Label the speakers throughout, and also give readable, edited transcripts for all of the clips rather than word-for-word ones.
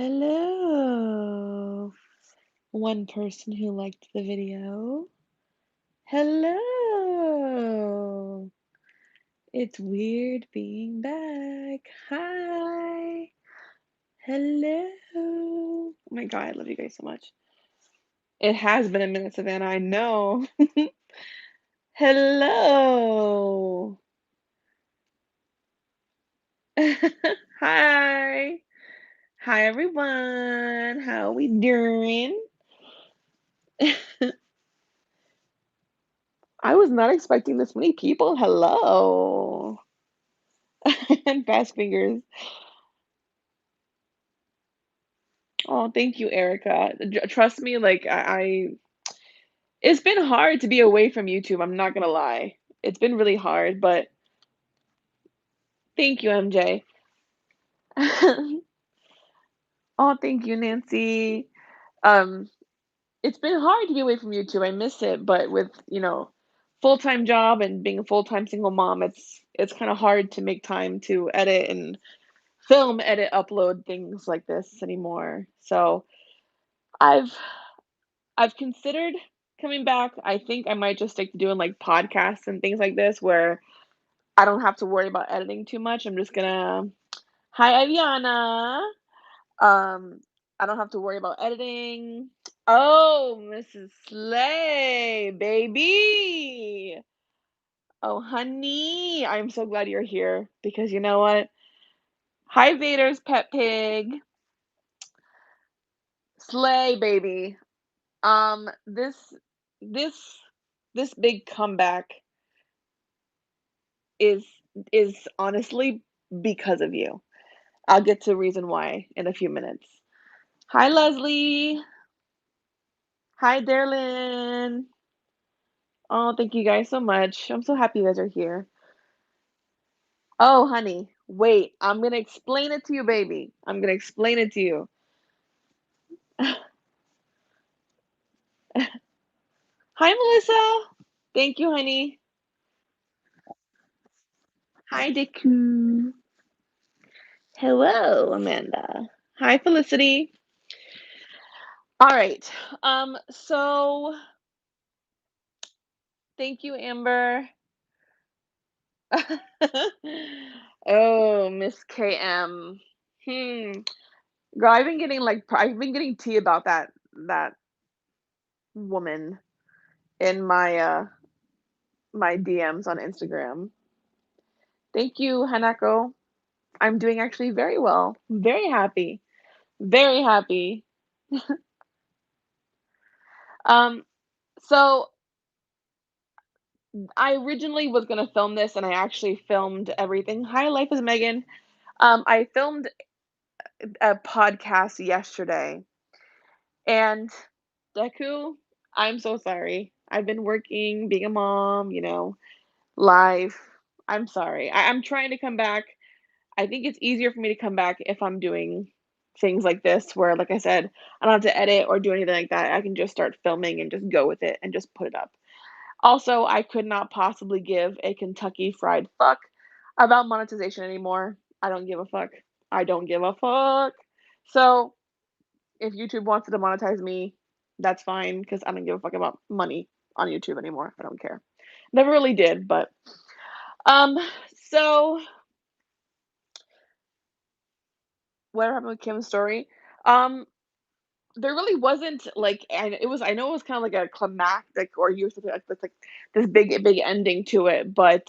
Speaker 1: Hello. One person who liked the video. Hello. It's weird being back. Hi. Hello. Oh my God, I love you guys so much. It has been a minute, Savannah. I know. Hello. Hi. Hi, everyone. How we doing? I was not expecting this many people. Hello. And fast fingers. Oh, thank you, Erica. Trust me, like it's been hard to be away from YouTube. I'm not gonna lie. It's been really hard, but thank you, MJ. Oh, thank you, Nancy. Um, it's been hard to be away from YouTube. I miss it, but with, full-time job and being a full-time single mom, it's kind of hard to make time to edit and film, edit, upload things like this anymore. So, I've I've considered coming back. I think I might just stick to doing like podcasts and things like this where I don't have to worry about editing too much. I'm just gonna Hi Aviana. Um I don't have to worry about editing. Oh, Mrs. Slay, baby. Oh, honey. I'm so glad you're here because you know what? Hi Vader's pet pig. Slay, baby. Um this this this big comeback is is honestly because of you. I'll get to reason why in a few minutes. Hi, Leslie. Hi, Darlin. Oh, thank you guys so much. I'm so happy you guys are here. Oh, honey, wait. I'm gonna explain it to you, baby. I'm gonna explain it to you. Hi, Melissa. Thank you, honey. Hi, Deku. Hello, Amanda. Hi, Felicity. All right. So thank you, Amber. Oh, Miss KM. Hmm. Girl, I've been getting tea about that woman in my DMs on Instagram. Thank you, Hanako. I'm doing actually very well. Very happy. Very happy. Um, so I originally was gonna film this and I actually filmed everything. Hi, Life is Megan. I filmed a podcast yesterday and Deku, I'm so sorry. I've been working, being a mom, life. I'm sorry. I'm trying to come back. I think it's easier for me to come back if I'm doing things like this, where, like I said, I don't have to edit or do anything like that. I can just start filming and just go with it and just put it up. Also, I could not possibly give a Kentucky Fried fuck about monetization anymore. I don't give a fuck. I don't give a fuck. So, if YouTube wants to monetize me, that's fine because I don't give a fuck about money on YouTube anymore. I don't care. Never really did, but um so what happened with Kim's story? Um there really wasn't like I know it was kind of like a climactic or you something like this like this big ending to it, but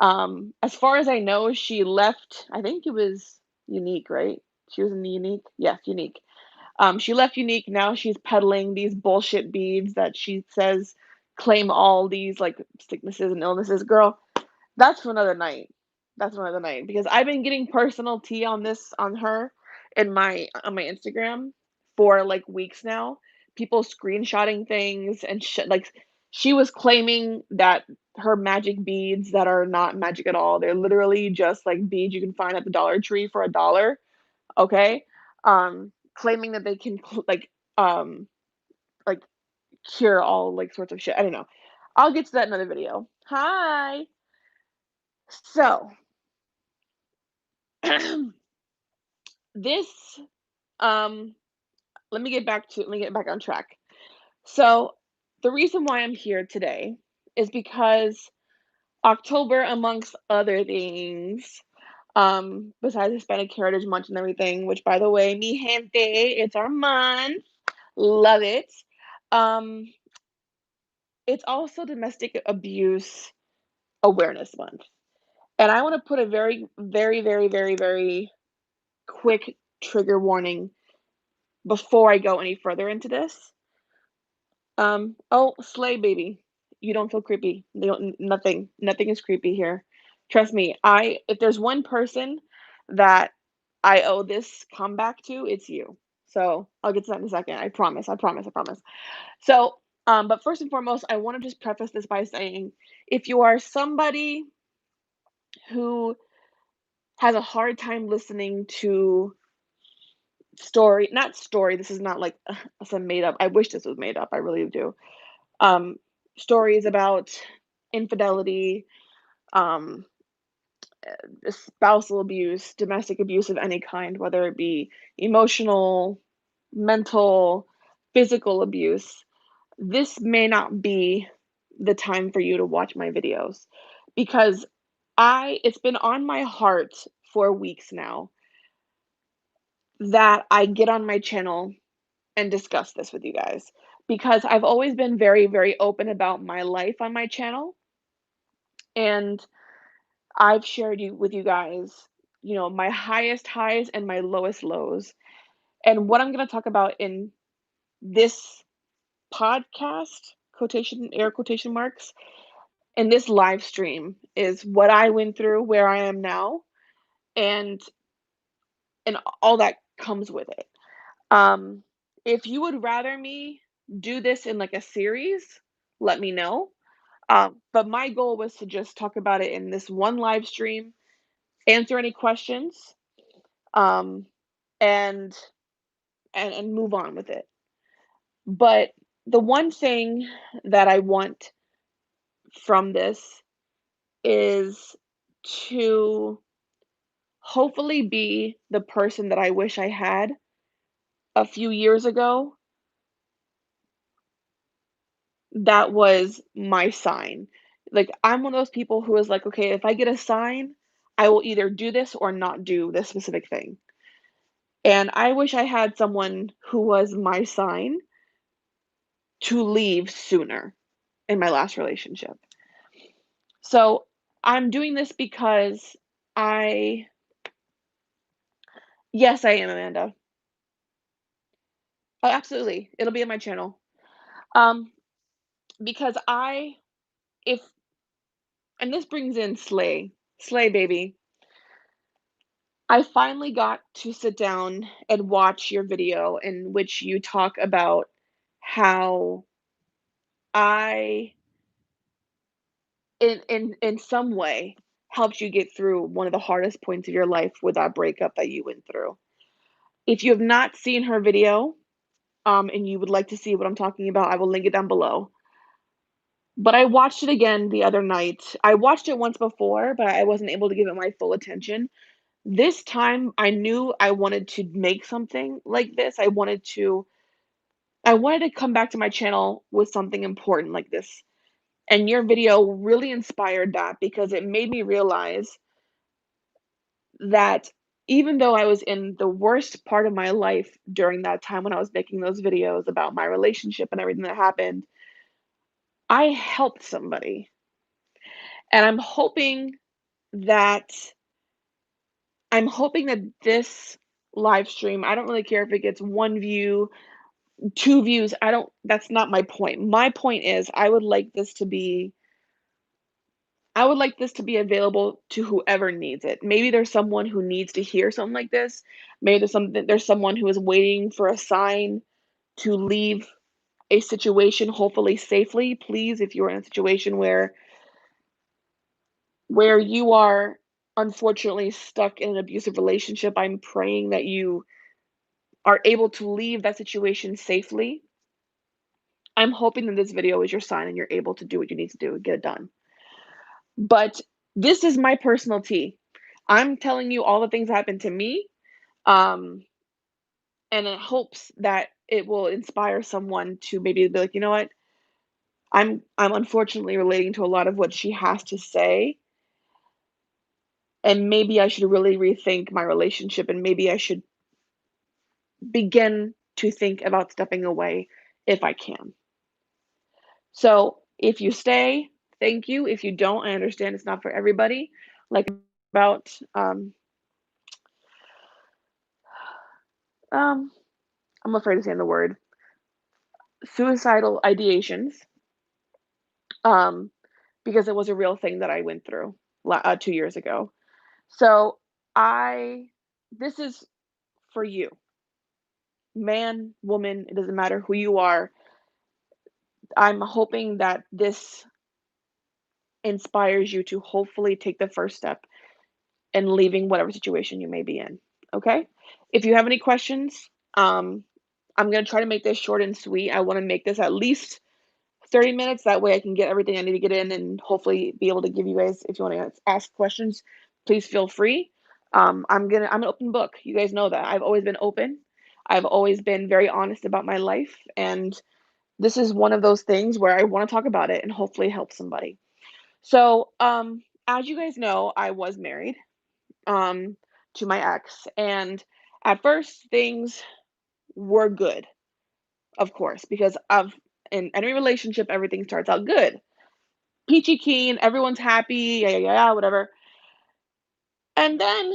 Speaker 1: as far as I know, she left, I think it was Unique, right? She was in the Unique? Yes, Unique. She left Unique, now she's peddling these bullshit beads that she says claim all these, like, sicknesses and illnesses. Girl, that's for another night. That's for another night because I've been getting personal tea on her in my on my Instagram for, like, weeks now. People screenshotting things and shit, like, she was claiming that her magic beads that are not magic at all, they're literally just, like, beads you can find at the Dollar Tree for $1, okay? Claiming that they can um, like, cure all, like, sorts of shit. I don't know. I'll get to that in another video. Hi. So, this, Um, let me get back on track. So, the reason why I'm here today is because October, amongst other things, besides Hispanic Heritage Month and everything, which by the way, mi gente, it's our month. Love it. Um, it's also Domestic Abuse Awareness Month. And I want to put a very, very, very, very, very quick trigger warning before I go any further into this. Oh, slay baby. You don't feel creepy. They don't, nothing is creepy here. Trust me, if there's one person that I owe this comeback to, it's you. So I'll get to that in a second. I promise, I promise, I promise. So, but first and foremost, I want to just preface this by saying if you are somebody who has a hard time listening to not story, this is not like some made up, I wish this was made up, I really do. Um, Stories about infidelity, um, spousal abuse, domestic abuse of any kind, whether it be emotional, mental, physical abuse, this may not be the time for you to watch my videos because it's been on my heart for weeks now that I get on my channel and discuss this with you guys because I've always been very, very open about my life on my channel. And I've shared with you guys, my highest highs and my lowest lows. And what I'm going to talk about in this podcast, air quotation marks, in this live stream is what I went through, where I am now, and all that comes with it. Um, if you would rather me do this in like a series, let me know. But my goal was to just talk about it in this one live stream, answer any questions, um, and and move on with it. But the one thing that I want from this is to hopefully be the person that I wish I had a few years ago that was my sign. Like, I'm one of those people who is like, "Okay, if I get a sign, I will either do this or not do this specific thing." And I wish I had someone who was my sign to leave sooner in my last relationship. So, I'm doing this because I yes, I am, Amanda. Oh, absolutely. It'll be in my channel. Um, because if and this brings in Slay. Slay, baby. I finally got to sit down and watch your video in which you talk about how I, in some way, helped you get through one of the hardest points of your life with that breakup that you went through. If you have not seen her video, and you would like to see what I'm talking about, I will link it down below. But I watched it again the other night. I watched it once before, but I wasn't able to give it my full attention. This time, I knew I wanted to make something like this. I wanted to come back to my channel with something important like this. And your video really inspired that because it made me realize that even though I was in the worst part of my life during that time when I was making those videos about my relationship and everything that happened, I helped somebody. And that I'm hoping that this live stream, I don't really care if it gets 1 view, 2 views, I don't that's not my point. My point is I would like this to be available to whoever needs it. Maybe there's someone who needs to hear something like this. Maybe there's someone who is waiting for a sign to leave a situation, hopefully safely. Please, if you're in a situation where you are unfortunately stuck in an abusive relationship, I'm praying that you are able to leave that situation safely. I'm hoping that this video is your sign and you're able to do what you need to do and get it done. But this is my personal tea. I'm telling you all the things that happened to me. Um, and in hopes that it will inspire someone to maybe be like, "You know what? I'm unfortunately relating to a lot of what she has to say, and maybe I should really rethink my relationship, and maybe I should begin to think about stepping away if I can." So, if you stay, thank you. If you don't, I understand it's not for everybody. Like about um I'm afraid of saying the word suicidal ideations, um, because it was a real thing that I went through 2 years ago. So I this is for you, man, woman, it doesn't matter who you are. I'm hoping that this inspires you to hopefully take the first step in leaving whatever situation you may be in. Okay? If you have any questions, I'm gonna try to make this short and sweet. I want to make this at least 30 minutes. That way I can get everything I need to get in and hopefully be able to give you guys, if you want to ask questions, please feel free. I'm an open book. You guys know that. I've always been open. I've always been very honest about my life. And this is one of those things where I want to talk about it and hopefully help somebody. So, as you guys know, I was married um, to my ex. And at first, things were good, of course, because in any relationship, everything starts out good. Peachy keen, everyone's happy, yeah, yeah, yeah, whatever. And then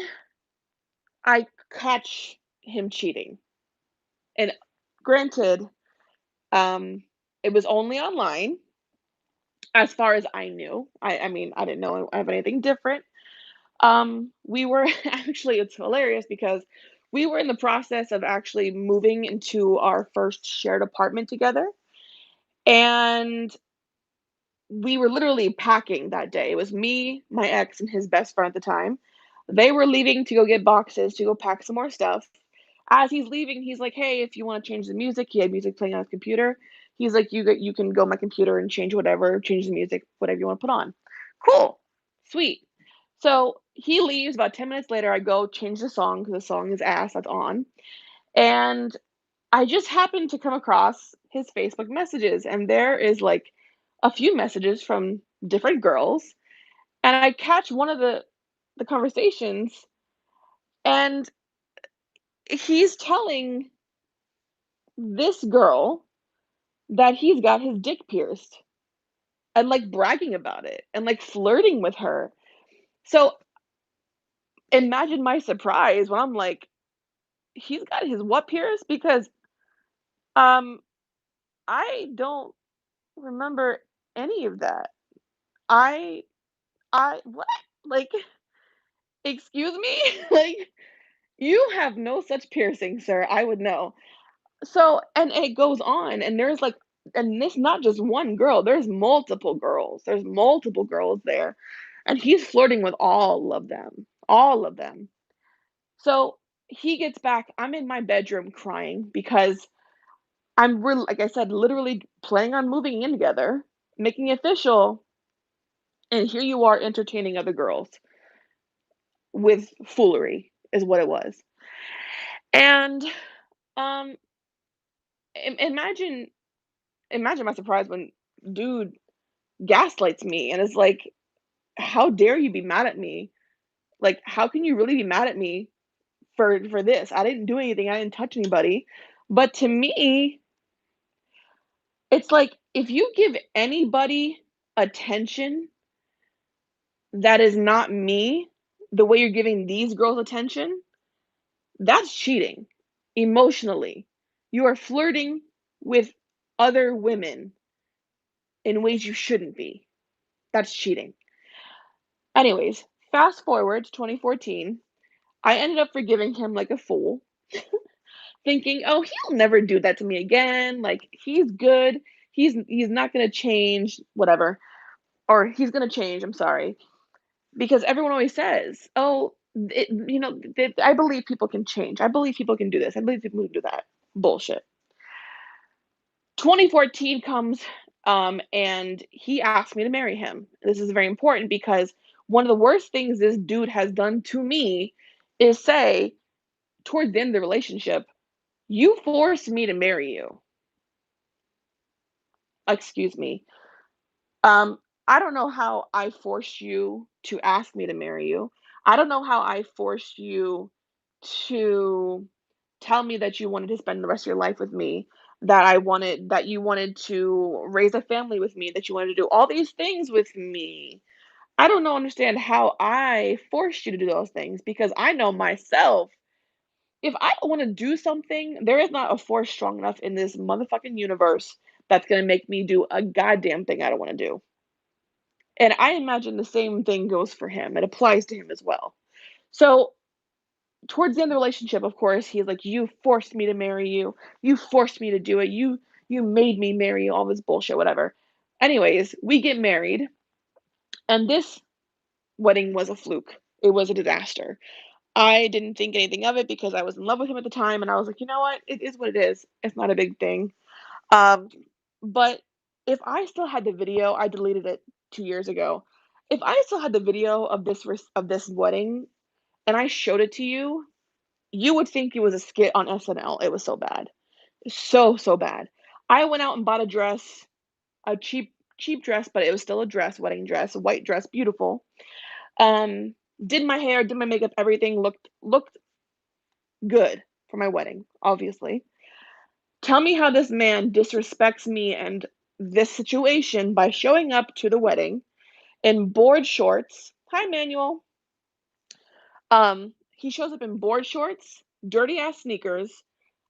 Speaker 1: I catch him cheating. And granted, um, it was only online as far as I knew. I mean, I didn't know of anything different. We were actually, it's hilarious because we were in the process of actually moving into our first shared apartment together. And we were literally packing that day. It was me, my ex, and his best friend at the time. They were leaving to go get boxes to go pack some more stuff. As he's leaving, he's like, "Hey, if you want to change the music," he had music playing on his computer. He's like, you can go on my computer and change whatever, change the music, whatever you want to put on." Cool, sweet. So he leaves. About 10 minutes later, I go change the song because the song is ass. That's on, and I just happened to come across his Facebook messages, and there is like a few messages from different girls, and I catch one of the conversations, and he's telling this girl that he's got his dick pierced and like bragging about it and like flirting with her. So imagine my surprise when I'm like, he's got his what pierced? Because um I don't remember any of that. I I what? Like, excuse me? Like, you have no such piercing, sir. I would know. So, and it goes on, and there's like, and this not just one girl, there's multiple girls. There's multiple girls there. And he's flirting with all of them. All of them. So he gets back. I'm in my bedroom crying because I'm really, like I said, literally planning on moving in together, making it official, and here you are entertaining other girls with foolery, is what it was. And um imagine my surprise when dude gaslights me and is like, "How dare you be mad at me? Like, how can you really be mad at me for this? I didn't do anything. I didn't touch anybody." But to me, it's like if you give anybody attention that is not me, the way you're giving these girls attention, that's cheating emotionally. You are flirting with other women in ways you shouldn't be. That's cheating. Anyways, fast forward to 2014. I ended up forgiving him like a fool, thinking, "Oh, he'll never do that to me again. Like, he's good. He's not gonna change, whatever." Or he's gonna change, I'm sorry. Because everyone always says, "Oh, I believe people can change. I believe people can do this. I believe people can do that." Bullshit. 2014 comes, and he asked me to marry him. This is very important because one of the worst things this dude has done to me is say towards the end of the relationship, You forced me to marry you. Excuse me. Um, I don't know how I forced you to ask me to marry you. I don't know how I forced you to tell me that you wanted to spend the rest of your life with me, that you wanted to raise a family with me, that you wanted to do all these things with me. I don't know understand how I forced you to do those things because I know myself. If I want to do something, there is not a force strong enough in this motherfucking universe that's gonna make me do a goddamn thing I don't wanna do. And I imagine the same thing goes for him. It applies to him as well. So, towards the end of the relationship, of course, he's like, "You forced me to marry you. You forced me to do it. You made me marry you." All this bullshit, whatever. Anyways, we get married, and this wedding was a fluke. It was a disaster. I didn't think anything of it because I was in love with him at the time, and I was like, "You know what? It is what it is. It's not a big thing." Um, but if I still had the video, I deleted it 2 years ago. If I still had the video of of this wedding and I showed it to you, you would think it was a skit on SNL. It was so bad. So, so bad. I went out and bought a dress, a cheap dress, but it was still a dress, wedding dress, a white dress, beautiful. Um, did my hair, did my makeup, everything looked good for my wedding, obviously. Tell me how this man disrespects me and this situation by showing up to the wedding in board shorts. Hi, Manuel. He shows up in board shorts, dirty ass sneakers,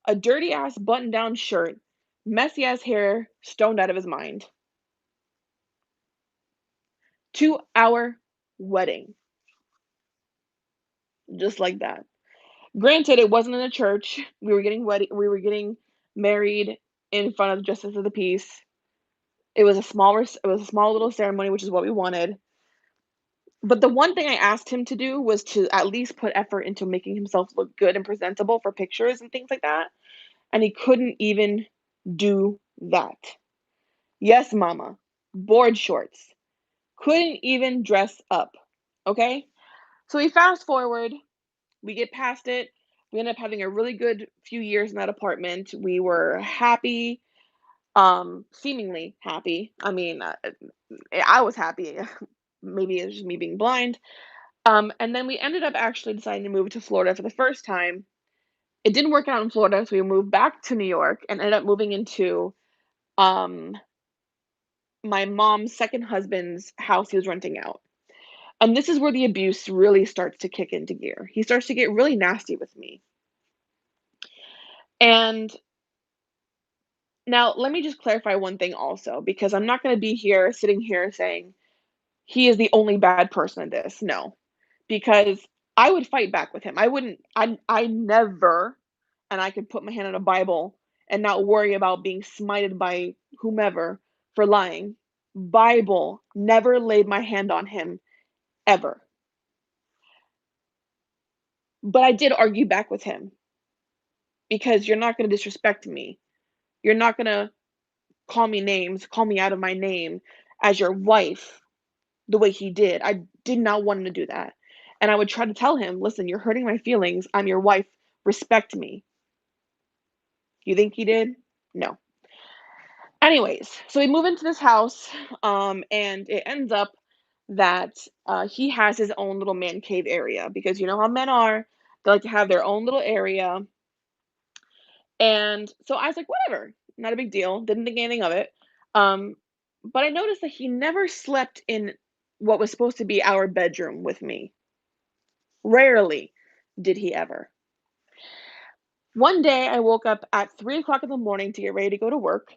Speaker 1: a dirty ass button down shirt, messy ass hair, stoned out of his mind. To our wedding, just like that. Granted, it wasn't in a church. We were getting married in front of the justice of the peace. It was a small little ceremony, which is what we wanted. But the one thing I asked him to do was to at least put effort into making himself look good and presentable for pictures and things like that, and he couldn't even do that. Yes, mama. Board shorts. Couldn't even dress up. Okay? So we fast forward, we get past it. We end up having a really good few years in that apartment. We were happy, seemingly happy. I mean, I was happy. Maybe it's just me being blind. And then we ended up actually deciding to move to Florida for the first time. It didn't work out in Florida, so we moved back to New York and ended up moving into um my mom's second husband's house he was renting out. And this is where the abuse really starts to kick into gear. He starts to get really nasty with me. And now let me just clarify one thing also, because I'm not going to be here sitting here saying he is the only bad person in this. No, because I would fight back with him. I wouldn't, I never, and I could put my hand on a Bible and not worry about being smited by whomever for lying. Bible never laid my hand on him ever. But I did argue back with him because you're not going to disrespect me. You're not going to call me names, call me out of my name as your wife the way he did. I did not want him to do that. And I would try to tell him, listen, you're hurting my feelings. I'm your wife. Respect me. You think he did? No. Anyways, so we move into this house, and it ends up that he has his own little man cave area because you know how men are. They like to have their own little area. And so I was like, whatever, not a big deal. Didn't think anything of it. Um, but I noticed that he never slept in what was supposed to be our bedroom with me. Rarely did he ever. One day I woke up at 3 o'clock in the morning to get ready to go to work.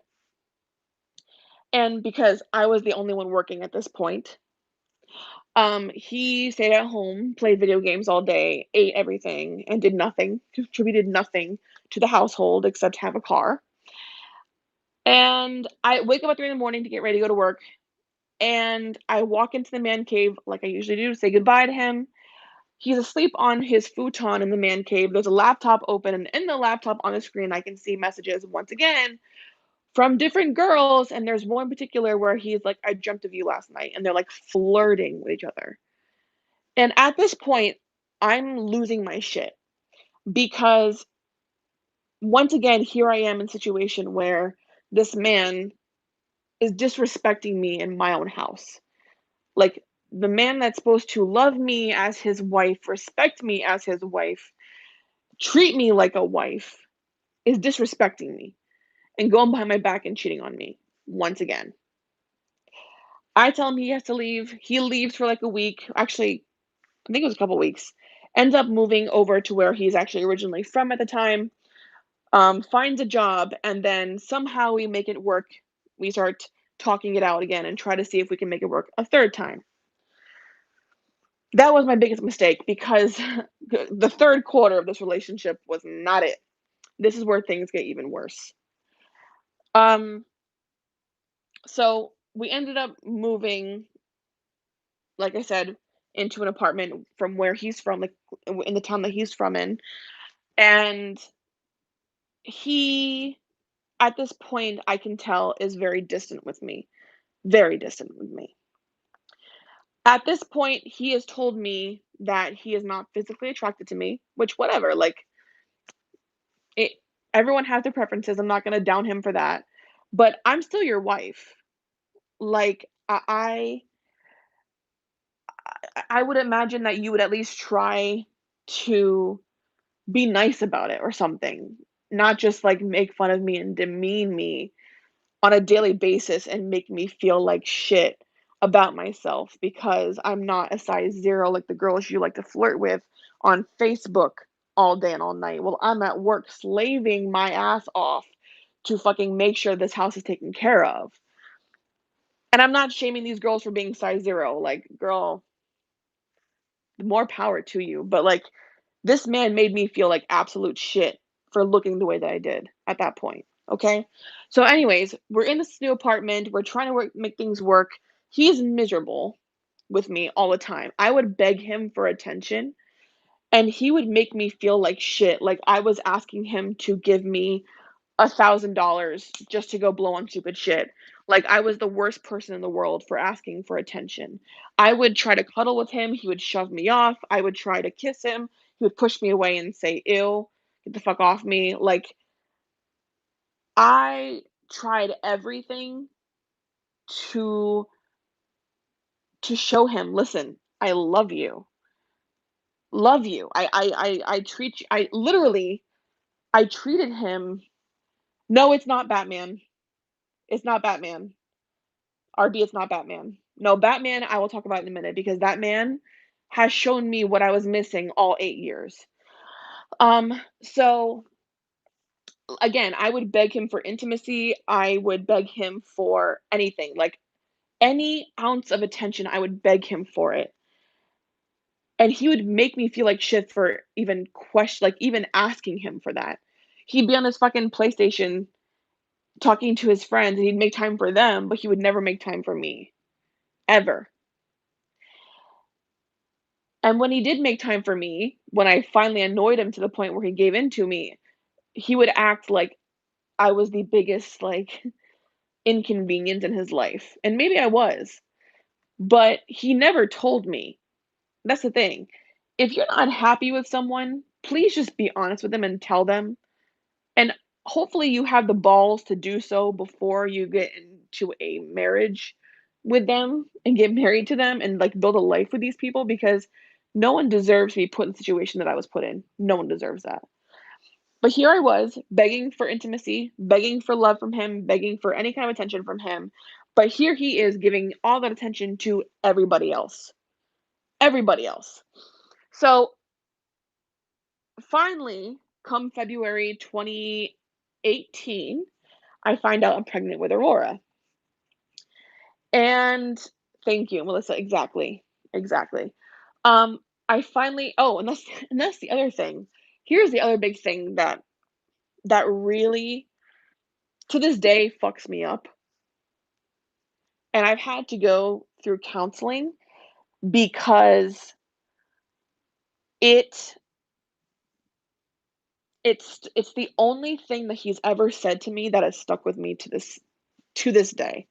Speaker 1: And because I was the only one working at this point, he stayed at home, played video games all day, ate everything, and did nothing, contributed nothing to the household except have a car. And I wake up at 3 in the morning to get ready to go to work, and I walk into the man cave like I usually do, say goodbye to him. He's asleep on his futon in the man cave. There's a laptop open, and in the laptop on the screen, I can see messages once again from different girls. And there's one in particular where he's like, I dreamt of you last night. And they're like flirting with each other. And at this point, I'm losing my shit because once again, here I am in a situation where this man is disrespecting me in my own house. Like, the man that's supposed to love me as his wife, respect me as his wife, treat me like a wife, is disrespecting me and going behind my back and cheating on me once again. I tell him he has to leave. He leaves for like a week. Actually, I think it was a couple weeks. Ends up moving over to where he's actually originally from at the time. Finds a job, and then somehow we make it work. We start talking it out again and try to see if we can make it work a third time. That was my biggest mistake because the third quarter of this relationship was not it. This is where things get even worse. Um, so we ended up moving, like I said, into an apartment from where he's from, like in the town that he's from in. And he, at this point, I can tell is very distant with me, very distant with me. At this point, he has told me that he is not physically attracted to me, which whatever, like it everyone has their preferences. I'm not going to down him for that. But I'm still your wife. Like I would imagine that you would at least try to be nice about it or something, not just like make fun of me and demean me on a daily basis and make me feel like shit about myself because I'm not a size 0 like the girls you like to flirt with on Facebook all day and all night. Well, I'm at work slaving my ass off to fucking make sure this house is taken care of. And I'm not shaming these girls for being size 0. Like, girl, more power to you. But like, this man made me feel like absolute shit for looking the way that I did at that point. Okay. So, anyways, we're in this new apartment. We're trying to make things work. He's miserable with me all the time. I would beg him for attention and he would make me feel like shit. Like I was asking him to give me $1,000 just to go blow on stupid shit. Like I was the worst person in the world for asking for attention. I would try to cuddle with him, he would shove me off. I would try to kiss him, he would push me away and say, "Ew, get the fuck off me." Like I tried everything to show him, "Listen, I love you. Love you. I treat you." I literally I treated him. No, it's not Batman. It's not Batman. RB, it's not Batman. No, Batman, I will talk about in a minute because that man has shown me what I was missing all 8 years. So again, I would beg him for intimacy. I would beg him for anything, like any ounce of attention, I would beg him for it. And he would make me feel like shit for even like even asking him for that. He'd be on his fucking PlayStation talking to his friends and he'd make time for them, but he would never make time for me. Ever. And when he did make time for me, when I finally annoyed him to the point where he gave in to me, he would act like I was the biggest, like, inconvenience in his life, and maybe I was, but he never told me. That's the thing. If you're not happy with someone, please just be honest with them and tell them, and hopefully you have the balls to do so before you get into a marriage with them and get married to them and, like, build a life with these people because no one deserves to be put in the situation that I was put in. No one deserves that. But here I was begging for intimacy, begging for love from him, begging for any kind of attention from him. But here he is giving all that attention to everybody else. Everybody else. So finally, come February 2018, I find out I'm pregnant with Aurora. And thank you, Melissa. Exactly. Exactly. Um, I finally and that's the other thing. Here's the other big thing that really to this day fucks me up. And I've had to go through counseling because it it's the only thing that he's ever said to me that has stuck with me to this day.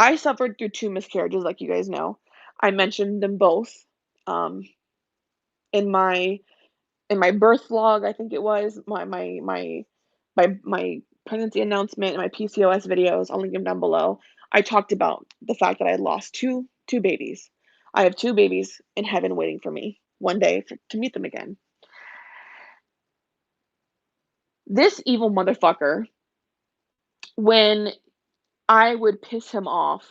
Speaker 1: I suffered through 2 miscarriages, like you guys know. I mentioned them both, um, in my in my birth vlog, I think it was, my pregnancy announcement and my PCOS videos, I'll link them down below. I talked about the fact that I had lost two babies. I have 2 babies in heaven waiting for me one day to meet them again. This evil motherfucker, when I would piss him off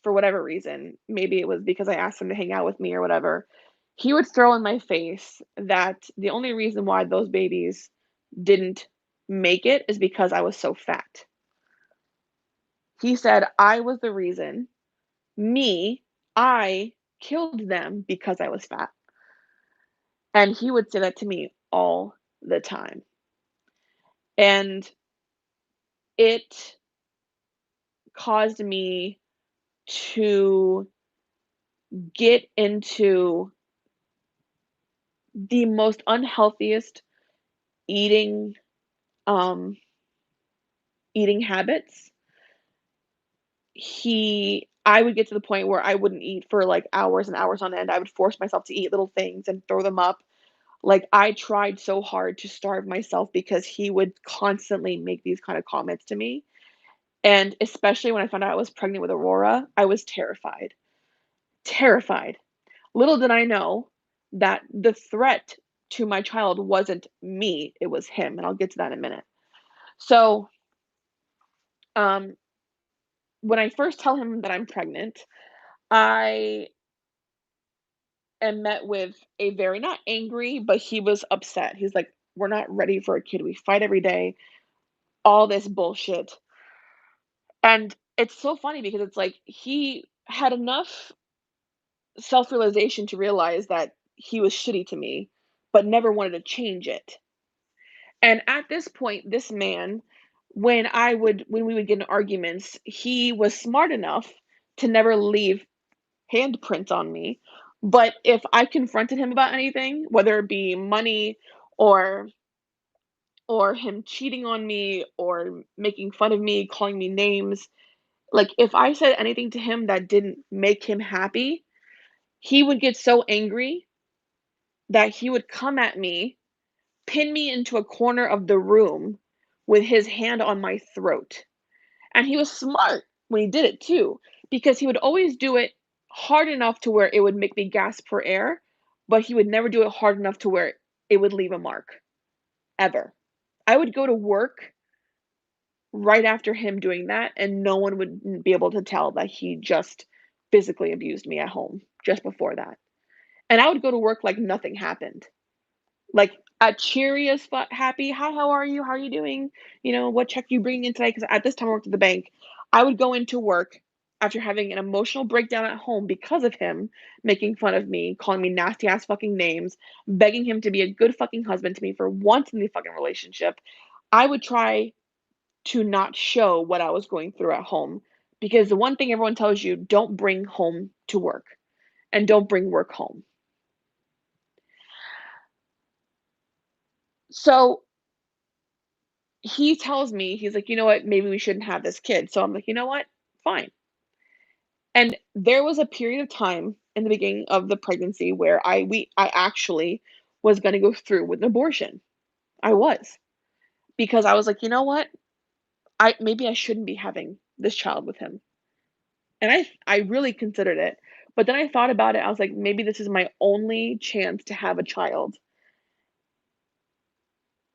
Speaker 1: for whatever reason, maybe it was because I asked him to hang out with me or whatever, he would throw in my face that the only reason why those babies didn't make it is because I was so fat. He said I was the reason, me, I killed them because I was fat. And he would say that to me all the time. And it caused me to get into the most unhealthiest eating, um, eating habits. I would get to the point where I wouldn't eat for, like, hours and hours on end. I would force myself to eat little things and throw them up. Like, I tried so hard to starve myself because he would constantly make these kind of comments to me, and especially when I found out I was pregnant with Aurora, I was terrified. Terrified. Little did I know that the threat to my child wasn't me, it was him, and I'll get to that in a minute. So, um, when I first tell him that I'm pregnant, I am met with a very not angry, but he was upset. He's like, "We're not ready for a kid. We fight every day." All this bullshit. And it's so funny because it's like he had enough self-realization to realize that he was shitty to me, but never wanted to change it. And at this point, this man, when we would get in arguments, he was smart enough to never leave handprints on me. But if I confronted him about anything, whether it be money or him cheating on me or making fun of me, calling me names, like if I said anything to him that didn't make him happy, he would get so angry that he would come at me, pin me into a corner of the room with his hand on my throat. And he was smart when he did it too, because he would always do it hard enough to where it would make me gasp for air, but he would never do it hard enough to where it would leave a mark, ever. I would go to work right after him doing that, and no one would be able to tell that he just physically abused me at home just before that. And I would go to work like nothing happened. Like, cheery as happy, "Hi, how are you? How are you doing? You know, what check you bringing in today?" Because at this time, I worked at the bank. I would go into work after having an emotional breakdown at home because of him making fun of me, calling me nasty ass fucking names, begging him to be a good fucking husband to me for once in the fucking relationship. I would try to not show what I was going through at home, because the one thing everyone tells you, don't bring home to work and don't bring work home. So he tells me, he's like, "You know what? Maybe we shouldn't have this kid." So I'm like, "You know what? Fine." And there was a period of time in the beginning of the pregnancy where I actually was gonna go through with an abortion. I was, because I was like, "You know what? I shouldn't be having this child with him." And I really considered it. But then I thought about it, I was like, "Maybe this is my only chance to have a child."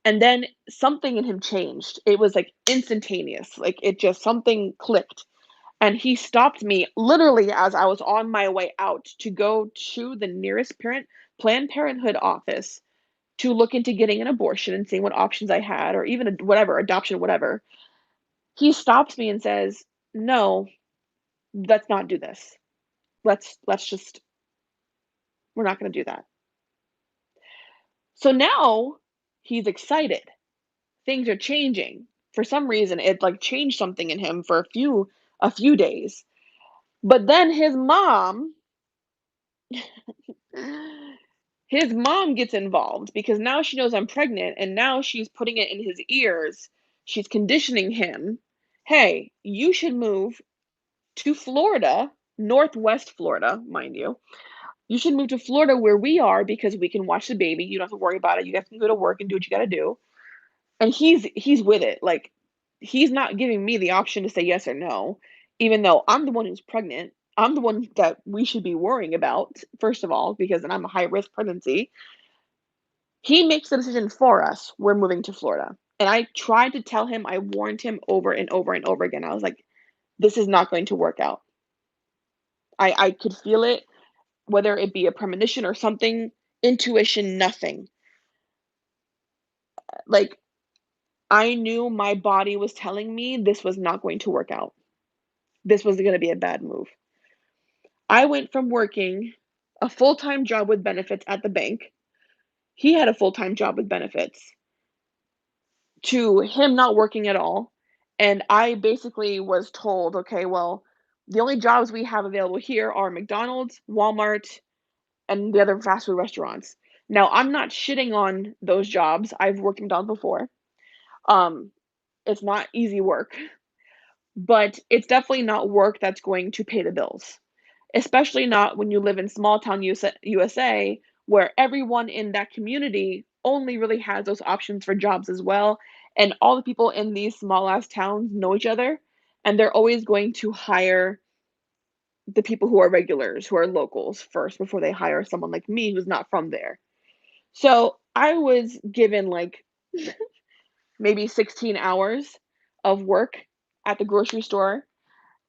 Speaker 1: And then something in him changed. It was, like, instantaneous, like, it just something clicked. And he stopped me literally as I was on my way out to go to the nearest Planned Parenthood office to look into getting an abortion and seeing what options I had, or even whatever, adoption, whatever. He stops me and says, "No, let's not do this. Let's just we're not gonna do that." So now he's excited. Things are changing. For some reason, it, like, changed something in him for a few days. But then his mom gets involved because now she knows I'm pregnant, and now she's putting it in his ears. She's conditioning him, "Hey, you should move to Florida," Northwest Florida, mind you, You should move to Florida where we are because we can watch the baby. You don't have to worry about it. You guys can go to work and do what you gotta do." And he's with it. Like, he's not giving me the option to say yes or no, even though I'm the one who's pregnant. I'm the one that we should be worrying about, first of all, because I'm a high risk pregnancy. He makes the decision for us. We're moving to Florida. And I tried to tell him, I warned him over and over and over again. I was like, this is not going to work out. I could feel it, whether it be a premonition or something, intuition, nothing. Like, I knew my body was telling me this was not going to work out. This was going to be a bad move. I went from working a full time job with benefits at the bank, he had a full time job with benefits, to him not working at all. And I basically was told, okay, well, the only jobs we have available here are McDonald's, Walmart, and the other fast food restaurants. Now, I'm not shitting on those jobs. I've worked at McDonald's before. Um, it's not easy work, but it's definitely not work that's going to pay the bills, especially not when you live in small town USA, where everyone in that community only really has those options for jobs as well. And all the people in these small ass towns know each other, and they're always going to hire the people who are regulars, who are locals first before they hire someone like me who's not from there. So I was given like maybe 16 hours of work at the grocery store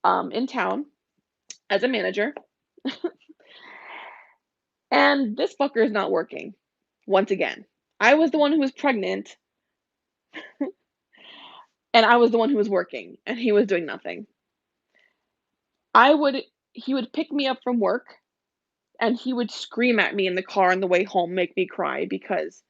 Speaker 1: in town as a manager. And this fucker is not working once again. I was the one who was pregnant, and I was the one who was working, and he was doing nothing. I would He would pick me up from work, and he would scream at me in the car on the way home, make me cry because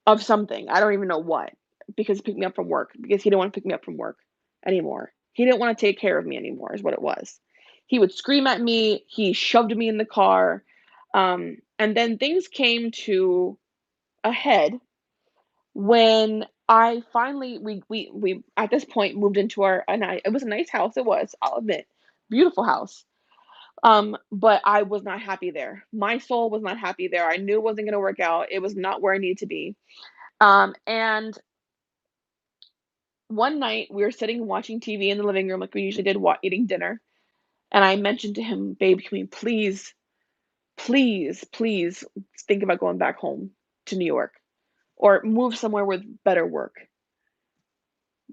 Speaker 1: of something. I don't even know what. Because he picked me up from work, because he didn't want to pick me up from work anymore. He didn't want to take care of me anymore, is what it was. He would scream at me, he shoved me in the car. And then things came to a head when I finally we at this point moved into our it was a nice house, it was, I'll admit. Beautiful house. But I was not happy there. My soul was not happy there. I knew it wasn't gonna work out. It was not where I needed to be. And one night we were sitting watching TV in the living room like we usually did, eating dinner, and I mentioned to him, "Babe, can we please think about going back home to New York or move somewhere with better work?"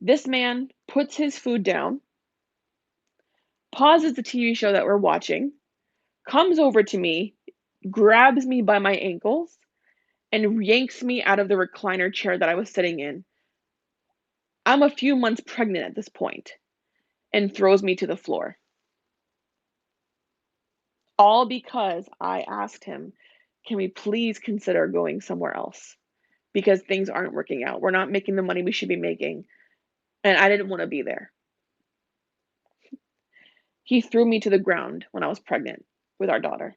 Speaker 1: This man puts his food down, pauses the TV show that we're watching, comes over to me, grabs me by my ankles, and yanks me out of the recliner chair that I was sitting in. I'm a few months pregnant at this point, and throws me to the floor. All because I asked him, "Can we please consider going somewhere else? Because things aren't working out. We're not making the money we should be making." And I didn't want to be there. He threw me to the ground when I was pregnant with our daughter.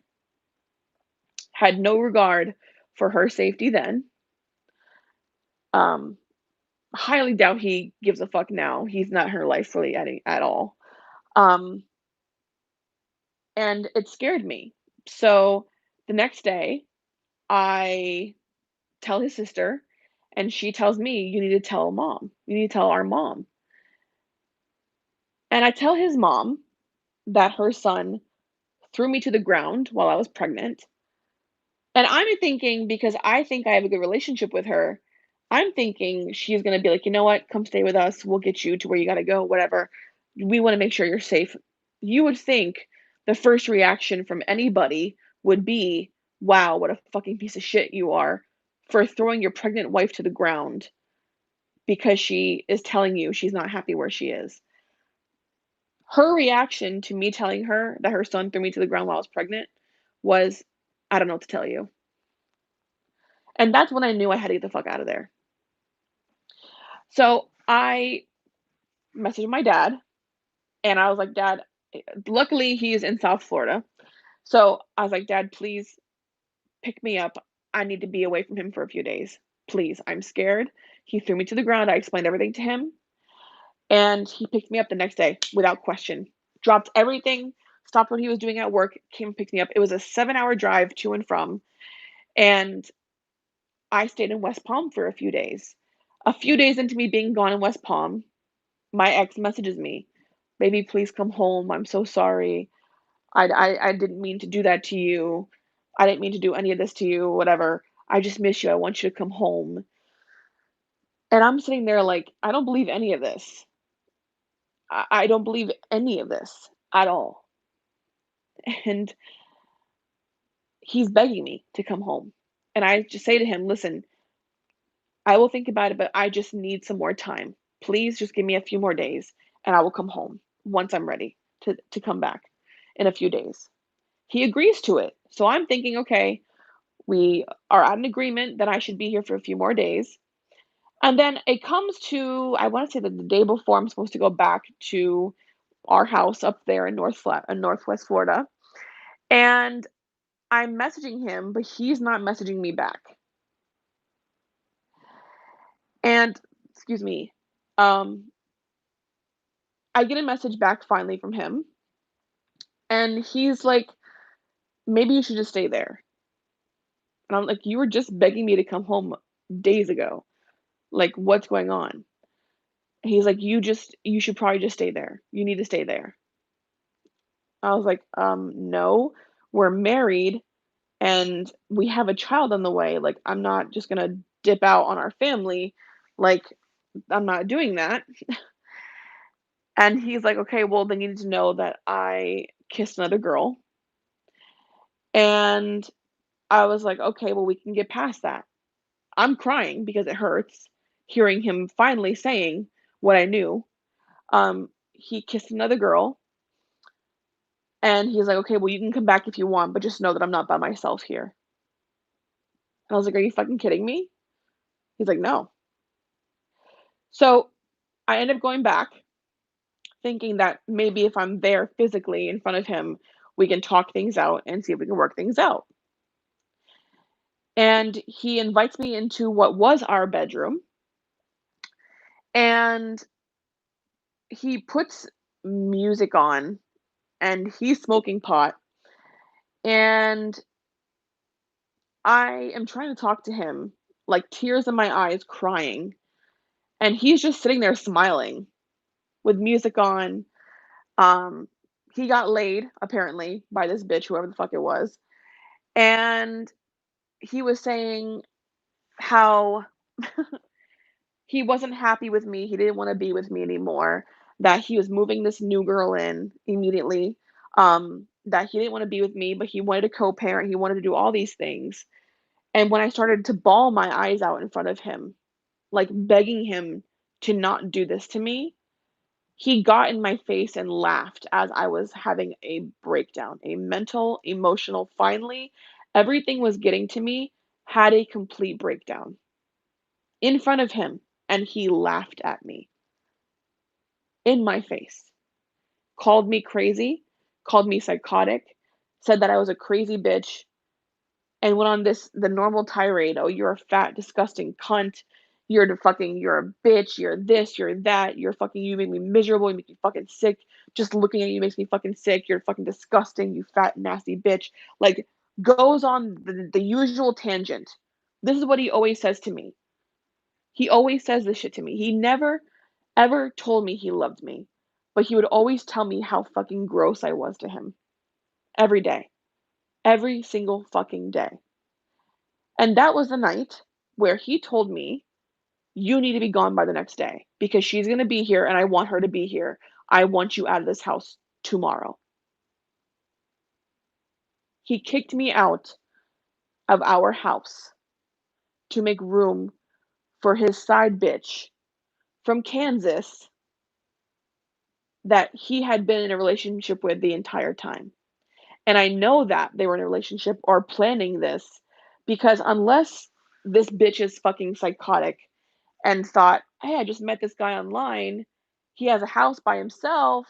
Speaker 1: Had no regard for her safety then. Um, Highly doubt he gives a fuck now. He's not in her life really at all. Um, and it scared me. So the next day, I tell his sister, and she tells me, "You need to tell mom. You need to tell our mom." And I tell his mom that her son threw me to the ground while I was pregnant. And I'm thinking, because I think I have a good relationship with her, I'm thinking she's gonna be like, "You know what? Come stay with us. We'll get you to where you gotta go, whatever. We wanna make sure you're safe." You would think the first reaction from anybody would be, "Wow, what a fucking piece of shit you are for throwing your pregnant wife to the ground because she is telling you she's not happy where she is." Her reaction to me telling her that her son threw me to the ground while I was pregnant was, "I don't know what to tell you." And that's when I knew I had to get the fuck out of there. So I messaged my dad, and I was like, "Dad," luckily he is in South Florida. So I was like, "Dad, please pick me up. I need to be away from him for a few days. Please, I'm scared." He threw me to the ground. I explained everything to him, and he picked me up the next day without question. Dropped everything, stopped what he was doing at work, came and picked me up. It was a 7-hour drive to and from, and I stayed in West Palm for a few days. A few days into me being gone in West Palm, my ex messages me, "Baby, please come home. I'm so sorry. I didn't mean to do that to you. I didn't mean to do any of this to you, whatever. I just miss you. I want you to come home." And I'm sitting there like, I don't believe any of this. I don't believe any of this at all. And he's begging me to come home. And I just say to him, "Listen, I will think about it, but I just need some more time. Please just give me a few more days and I will come home once I'm ready to come back in a few days." He agrees to it. So I'm thinking, okay, we are at an agreement that I should be here for a few more days. And then it comes to, I want to say that the day before I'm supposed to go back to our house up there in Northwest Florida. And I'm messaging him, but he's not messaging me back. And excuse me, um, I get a message back finally from him, and he's like, "Maybe you should just stay there." And I'm like, "You were just begging me to come home days ago. Like, what's going on?" He's like, you should probably just stay there. You need to stay there." I was like, no, we're married and we have a child on the way. Like, I'm not just gonna dip out on our family. Like, I'm not doing that." And he's like, "Okay, well, then you need to know that I kissed another girl." And I was like, "Okay, well, we can get past that." I'm crying because it hurts hearing him finally saying what I knew. He kissed another girl, and he's like, "Okay, well, you can come back if you want, but just know that I'm not by myself here." And I was like, "Are you fucking kidding me?" He's like, "No." So I ended up going back, thinking that maybe if I'm there physically in front of him, we can talk things out and see if we can work things out. And he invites me into what was our bedroom, and he puts music on, and he's smoking pot, and I am trying to talk to him, like tears in my eyes, crying, and he's just sitting there smiling with music on. Um, he got laid apparently by this bitch, whoever the fuck it was, and he was saying how he wasn't happy with me, he didn't wanna be with me anymore, that he was moving this new girl in immediately, that he didn't wanna be with me, but he wanted to co-parent, he wanted to do all these things. And when I started to bawl my eyes out in front of him, like begging him to not do this to me, he got in my face and laughed as I was having a breakdown, a mental, emotional, finally, everything was getting to me, had a complete breakdown in front of him, and he laughed at me in my face, called me crazy, called me psychotic, said that I was a crazy bitch, and went on the normal tirade. "Oh, you're a fat, disgusting cunt. You're a bitch. You're this. You're that. You make me miserable. You make me fucking sick. Just looking at you makes me fucking sick. You're fucking disgusting. You fat, nasty bitch." Like, goes on the usual tangent. This is what he always says to me. He always says this shit to me. He never ever told me he loved me, but he would always tell me how fucking gross I was to him every day, every single fucking day. And that was the night where he told me, "You need to be gone by the next day because she's gonna be here and I want her to be here. I want you out of this house tomorrow." He kicked me out of our house to make room for his side bitch from Kansas that he had been in a relationship with the entire time. And I know that they were in a relationship or planning this because unless this bitch is fucking psychotic and thought, "Hey, I just met this guy online. He has a house by himself.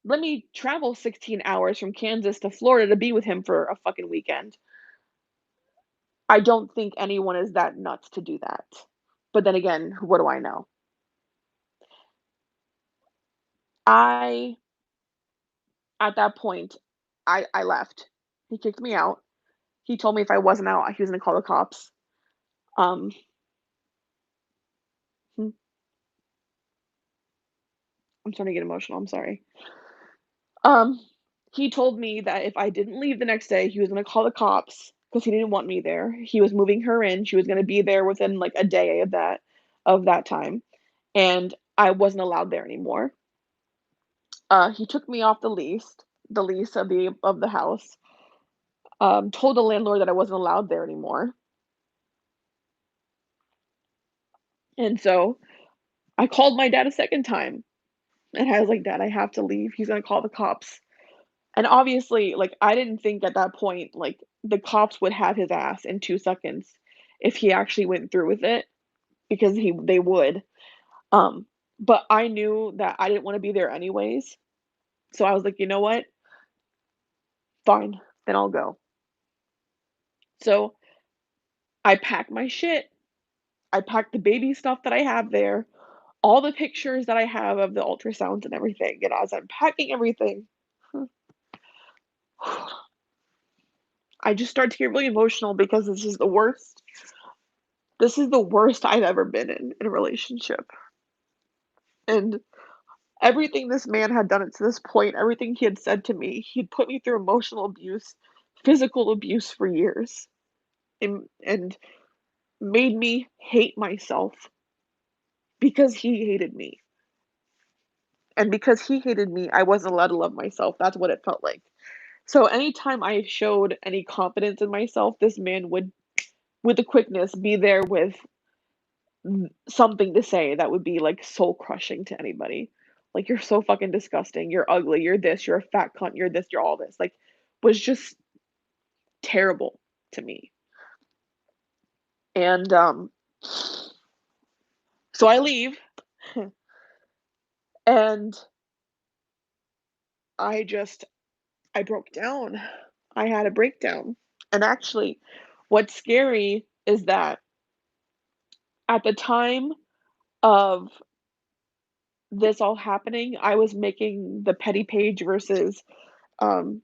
Speaker 1: Let me travel 16 hours from Kansas to Florida to be with him for a fucking weekend." I don't think anyone is that nuts to do that. But then again, what do I know? I At that point, I left. He kicked me out. He told me if I wasn't out, he was gonna call the cops. Um, hmm, I'm starting to get emotional, I'm sorry. Um, he told me that if I didn't leave the next day, he was gonna call the cops because he didn't want me there. He was moving her in, she was gonna be there within, like, a day of that time, and I wasn't allowed there anymore. He took me off the lease of the house, told the landlord that I wasn't allowed there anymore, and so I called my dad a second time, and I was like, "Dad, I have to leave. He's gonna call the cops." And obviously, like, I didn't think at that point, like, the cops would have his ass in 2 seconds if he actually went through with it, because he they would. Um, but I knew that I didn't wanna be there anyways, so I was like, "You know what? Fine, then I'll go." So, I packed my shit, I packed the baby stuff that I have there, all the pictures that I have of the ultrasounds and everything, and as I'm packing everything, I just start to get really emotional because this is the worst I've ever been in a relationship, and everything this man had done to this point, everything he had said to me, he'd put me through emotional abuse, physical abuse for years, and made me hate myself because he hated me, and because he hated me, I wasn't allowed to love myself, that's what it felt like. So anytime I showed any confidence in myself, this man would, with the quickness, be there with something to say that would be, like, soul crushing to anybody. Like, "You're so fucking disgusting, you're ugly, you're this, you're a fat cunt, you're this, you're all this," like, was just terrible to me. And, so I leave, and I just I broke down. I had a breakdown. And actually, what's scary is that at the time of this all happening, I was making the Petty Page um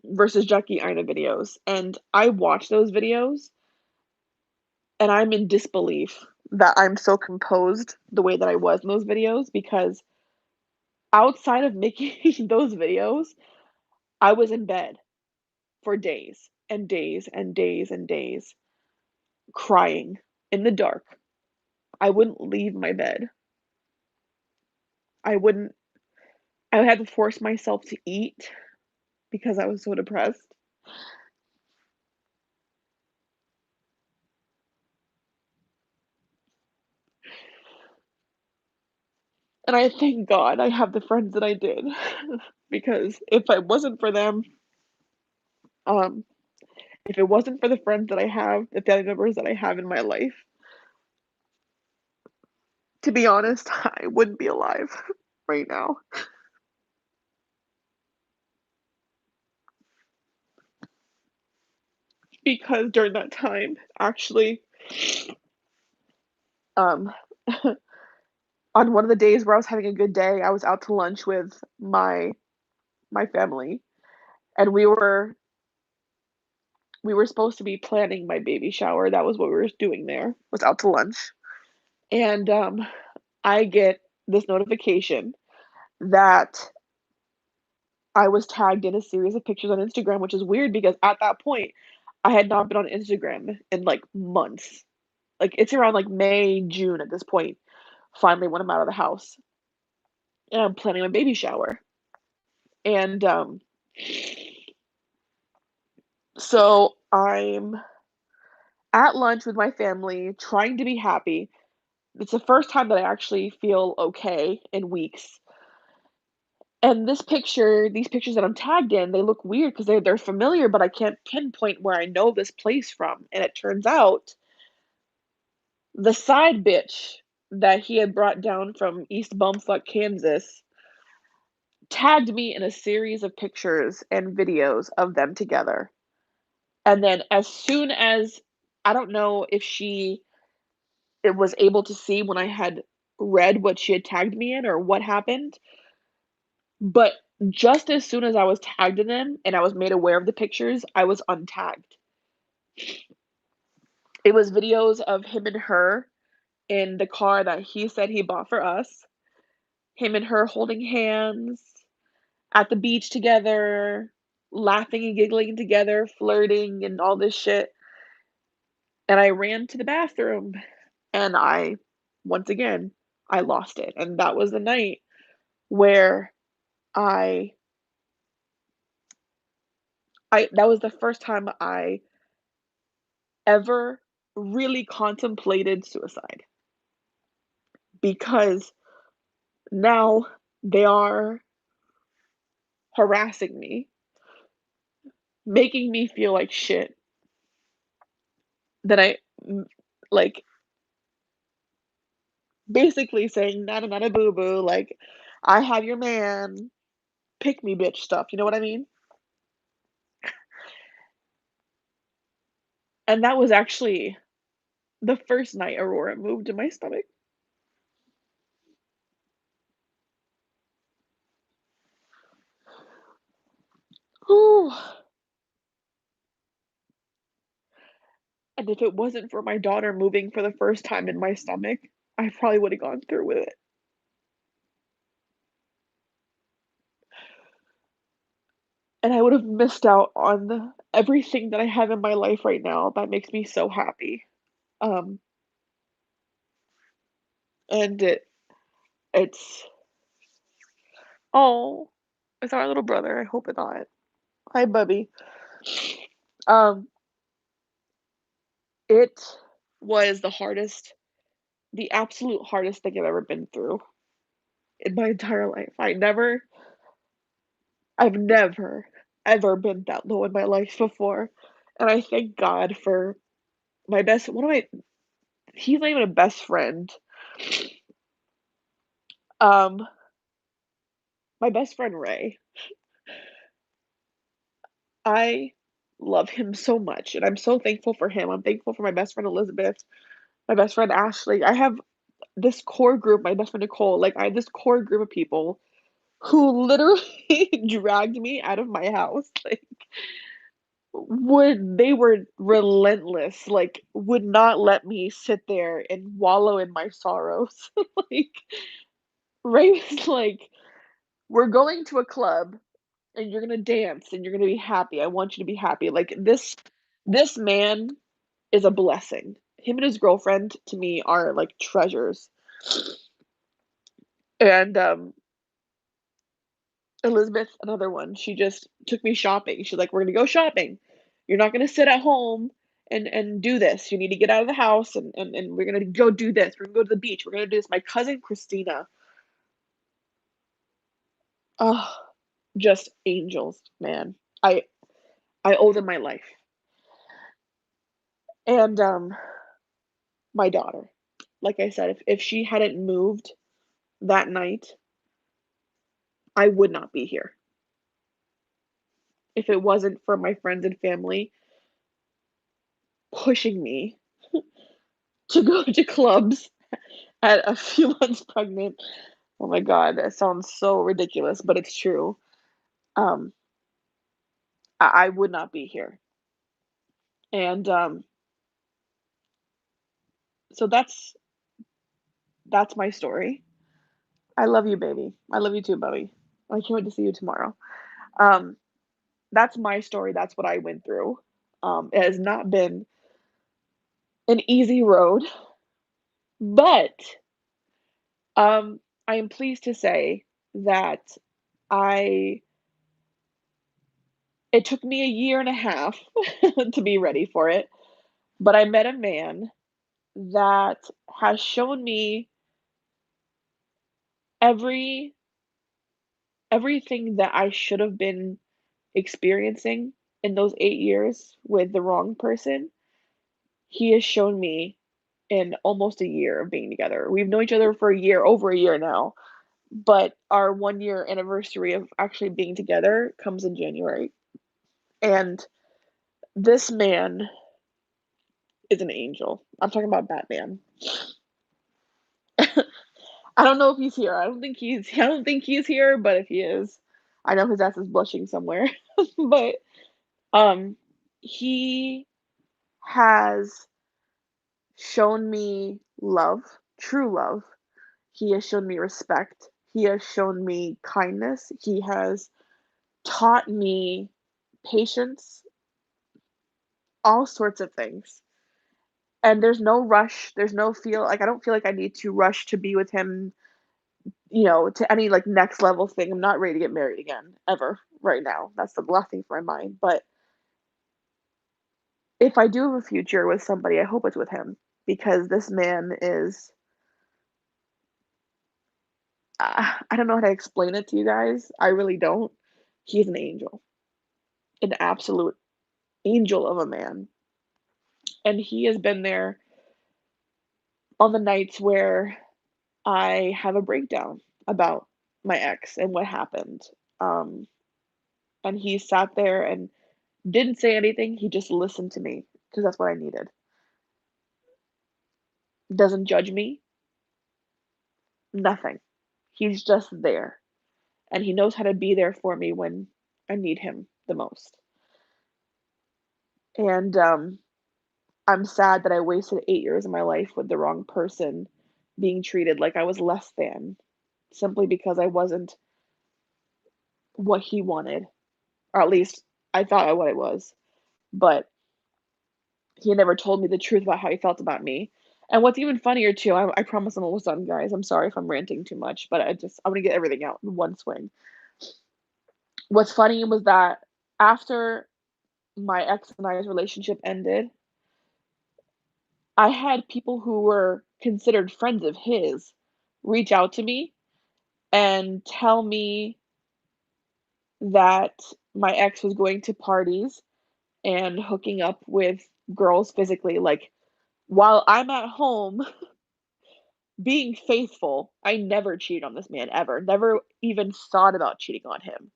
Speaker 1: versus Jackie Aina videos, and I watch those videos, and I'm in disbelief that I'm so composed the way that I was in those videos because outside of making those videos, I was in bed for days and days and days and days crying in the dark. I wouldn't leave my bed. I wouldn't I had to force myself to eat because I was so depressed, and I thank God I have the friends that I did because if it wasn't for them, um if it wasn't for the friends that I have, the family members that I have in my life, to be honest, I wouldn't be alive right now. Because during that time, actually, um, on one of the days where I was having a good day, I was out to lunch with my family, and we were supposed to be planning my baby shower. That was what we were doing there, was out to lunch. And I get this notification that I was tagged in a series of pictures on Instagram, which is weird because at that point, I had not been on Instagram in, like, months. Like, it's around, like, May, June at this point, finally, when I'm out of the house, and I'm planning my baby shower. And, so I'm at lunch with my family, trying to be happy. It's the first time that I actually feel okay in weeks. And these pictures that I'm tagged in, they look weird because they're familiar, but I can't pinpoint where I know this place from. And it turns out the side bitch that he had brought down from East Bumfuck, Kansas, tagged me in a series of pictures and videos of them together. And then as soon as I don't know if she it was able to see when I had read what she had tagged me in or what happened, but Just as soon as I was tagged in them and I was made aware of the pictures, I was untagged. It was videos of him and her in the car that he said he bought for us, him and her holding hands at the beach together, laughing and giggling together, flirting and all this shit, and I ran to the bathroom and once again, I lost it, and that was the night where I that was the first time I ever really contemplated suicide because now they are harassing me, making me feel like shit, that m like, basically saying, "Nada, nada, boo boo," like, "I have your man, pick me bitch" stuff, you know what I mean? And that was actually the first night Aurora moved in my stomach. Ooh, and if it wasn't for my daughter moving for the first time in my stomach, I probably woulda gone through with it, and I would've missed out on everything that I have in my life right now that makes me so happy. Um, and it's oh, it's our little brother, I hope it not. Hi, Bubby. Um, it was the absolute hardest thing I've ever been through in my entire life. I've never, ever been that low in my life before, and I thank God for my best one of my he's not even a best friend. Um, my best friend Ray, I love him so much, and I'm so thankful for him. I'm thankful for my best friend Elizabeth, my best friend Ashley. I have this core group, my best friend Nicole, like, I have this core group of people who literally dragged me out of my house, like, they were relentless, like, would not let me sit there and wallow in my sorrows. Like, Ray was like, "We're going to a club, and you're gonna dance, and you're gonna be happy. I want you to be happy." Like, this man is a blessing. Him and his girlfriend, to me, are, like, treasures. And, Elizabeth, another one, she just took me shopping. She's like, "We're gonna go shopping. You're not gonna sit at home and do this. You need to get out of the house and we're gonna go do this. We're gonna go to the beach. We're gonna do this." My cousin Christina, oh, just angels, man. I I owe them my life. And, my daughter, like I said, if she hadn't moved that night, I would not be here. If it wasn't for my friends and family pushing me to go to clubs at a few months pregnant. Oh my god, that sounds so ridiculous, but it's true. Um, I would not be here. And, so that's my story. I love you, baby. I love you too, Bubby. I can't wait to see you tomorrow. Um, that's my story, that's what I went through. It has not been an easy road, but, I am pleased to say that I it took me a year and a half to be ready for it, but I met a man that has shown me every everything that I should have been experiencing in those 8 years with the wrong person. He has shown me in almost a year of being together. We've known each other for a year, over a year now, but our 1-year anniversary of actually being together comes in January, and this man is an angel. I'm talking about Batman. I don't know if he's here. I don't think he's here, but if he is, I know his ass is blushing somewhere, but, um, he has shown me love, true love. He has shown me respect. He has shown me kindness. He has taught me patience, all sorts of things. And there's no rush. There's no feel like I don't feel like I need to rush to be with him, to any like next level thing. I'm not ready to get married again, ever, right now. That's the last thing for my mind. But if I do have a future with somebody, I hope it's with him because this man is, I don't know how to explain it to you guys. I really don't. He's an angel, an absolute angel of a man. And he has been there on the nights where I have a breakdown about my ex and what happened. Um, and he sat there and didn't say anything. He just listened to me because that's what I needed. Doesn't judge me, nothing. He's just there. And he knows how to be there for me when I need him the most. And I'm sad that I wasted 8 years of my life with the wrong person, being treated like I was less than, simply because I wasn't what he wanted, or at least I thought what I was. But he never told me the truth about how he felt about me. And what's even funnier too, I promise I'm almost done, guys. I'm sorry if I'm ranting too much, but I want to get everything out in one swing. What's funny was that after my ex and I's relationship ended, I had people who were considered friends of his reach out to me and tell me that my ex was going to parties and hooking up with girls physically, like, while I'm at home being faithful. I never cheated on this man ever, never even thought about cheating on him.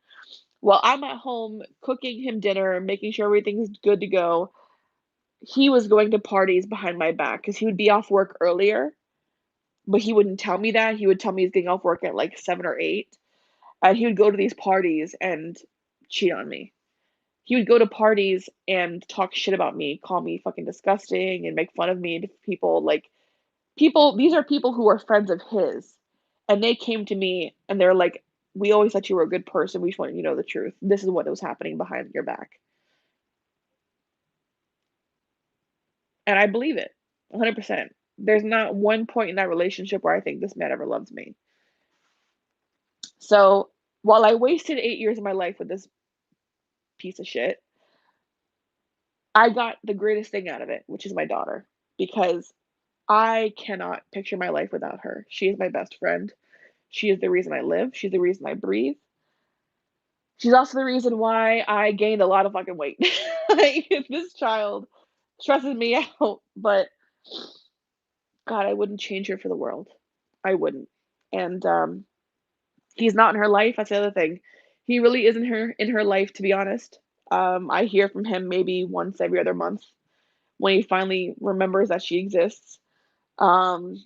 Speaker 1: While I'm at home cooking him dinner, making sure everything's good to go, he was going to parties behind my back because he would be off work earlier, but he wouldn't tell me that. He would tell me he's getting off work at like 7 or 8, and he would go to these parties and cheat on me. He would go to parties and talk shit about me, call me fucking disgusting and make fun of me to people, like, these are people who are friends of his, and they came to me and they're like, "We always thought you were a good person, we just want you to know the truth. This is what was happening behind your back." And I believe it, 100%. There's not one point in that relationship where I think this man ever loved me. So, while I wasted 8 years of my life with this piece of shit, I got the greatest thing out of it, which is my daughter, because I cannot picture my life without her. She is my best friend. She is the reason I live. She's the reason I breathe. She's also the reason why I gained a lot of fucking weight. Like, this child stresses me out, but God, I wouldn't change her for the world. I wouldn't. And he's not in her life. That's the other thing. He really isn't in her life, to be honest. I hear from him maybe once every other month when he finally remembers that she exists. Um,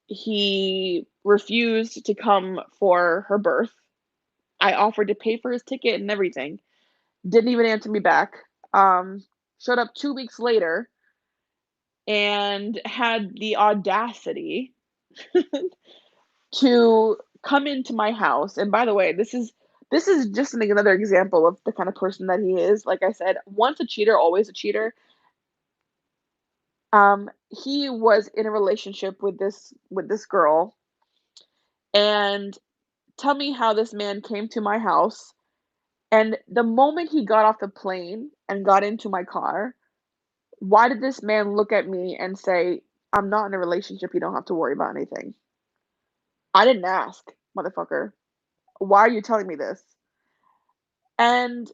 Speaker 1: he refused to come for her birth. I offered to pay for his ticket and everything. Didn't even answer me back. Um, Showed up 2 weeks later and had the audacity to come into my house. And by the way, this is just another example of the kind of person that he is. Like I said, once a cheater, always a cheater. He was in a relationship with this girl, and tell me how this man came to my house, and the moment he got off the plane and got into my car, why did this man look at me and say, "I'm not in a relationship, you don't have to worry about anything"? I didn't ask, motherfucker. Why are you telling me this? And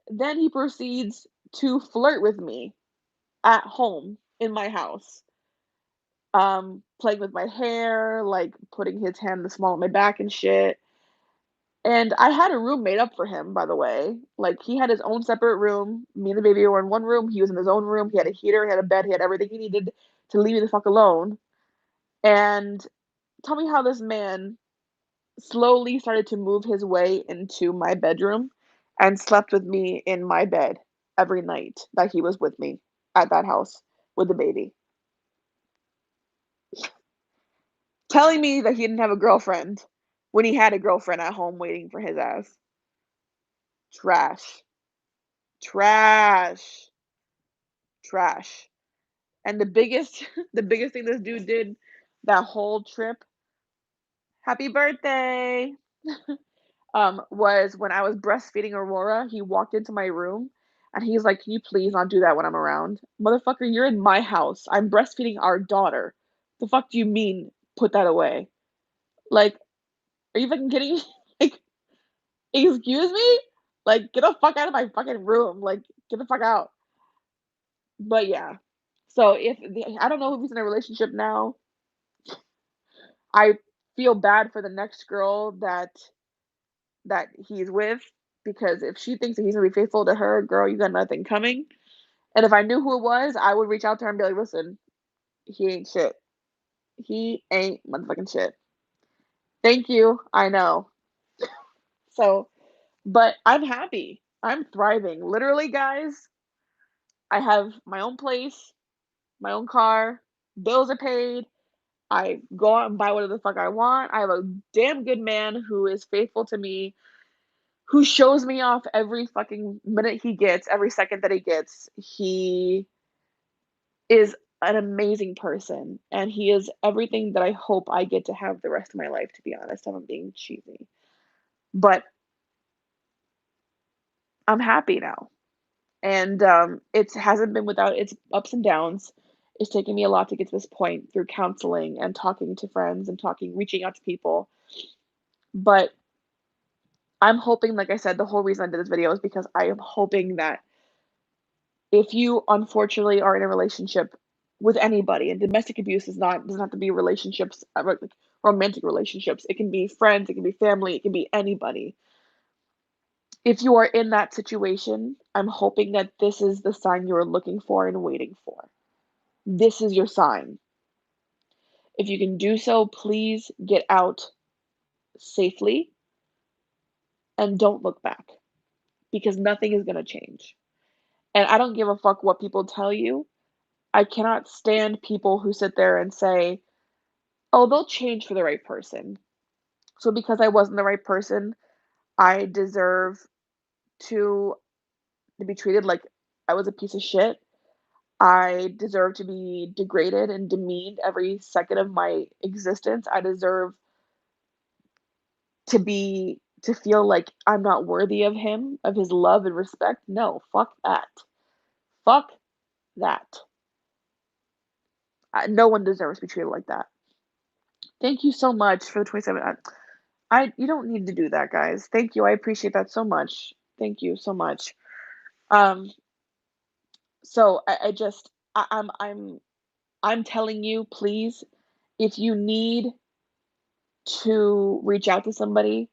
Speaker 1: then he proceeds to flirt with me at home in my house, playing with my hair, like putting his hand in the small of my back and shit. And I had a room made up for him, by the way. Like, he had his own separate room. Me and the baby were in one room. He was in his own room. He had a heater, he had a bed, he had everything he needed to leave me the fuck alone. And tell me how this man slowly started to move his way into my bedroom and slept with me in my bed every night that he was with me at that house with the baby, telling me that he didn't have a girlfriend when he had a girlfriend at home waiting for his ass. Trash. Trash. Trash. And the biggest the biggest thing this dude did that whole trip, happy birthday, was when I was breastfeeding Aurora, he walked into my room and he's like, "Can you please not do that when I'm around?" Motherfucker, you're in my house. I'm breastfeeding our daughter. The fuck do you mean put that away? Like, are you fucking kidding me? Like, excuse me? Like, get the fuck out of my fucking room. Like, get the fuck out. But yeah. So if the I don't know if he's in a relationship now. I feel bad for the next girl that he's with because if she thinks that he's gonna be faithful to her, girl, you got nothing coming. And if I knew who it was, I would reach out to her and be like, "Listen, he ain't shit. He ain't motherfucking shit. Thank you. I know." So, but I'm happy. I'm thriving. Literally, guys, I have my own place, my own car, bills are paid. I go out and buy whatever the fuck I want. I have a damn good man who is faithful to me, who shows me off every fucking minute he gets, every second that he gets. He is an amazing person, and he is everything that I hope I get to have the rest of my life, to be honest, if I'm being cheesy. But I'm happy now, and, it hasn't been without its ups and downs. It's taken me a lot to get to this point through counseling and talking to friends and reaching out to people, but I'm hoping, like I said, the whole reason I did this video is because I am hoping that if you unfortunately are in a relationship with anybody, and domestic abuse is not doesn't have to be relationships, like romantic relationships. It can be friends, it can be family, it can be anybody. If you are in that situation, I'm hoping that this is the sign you are looking for and waiting for. This is your sign. If you can do so, please get out safely and don't look back because nothing is going to change. And I don't give a fuck what people tell you. I cannot stand people who sit there and say, "Oh, they'll change for the right person." So because I wasn't the right person, I deserve to be treated like I was a piece of shit. I deserve to be degraded and demeaned every second of my existence. I deserve to feel like I'm not worthy of him, of his love and respect. No, fuck that. Fuck that. No one deserves to be treated like that. Thank you so much for the 27. I you don't need to do that, guys. Thank you. I appreciate that so much. Thank you so much. Um, so I just I'm telling you, please, if you need to reach out to somebody,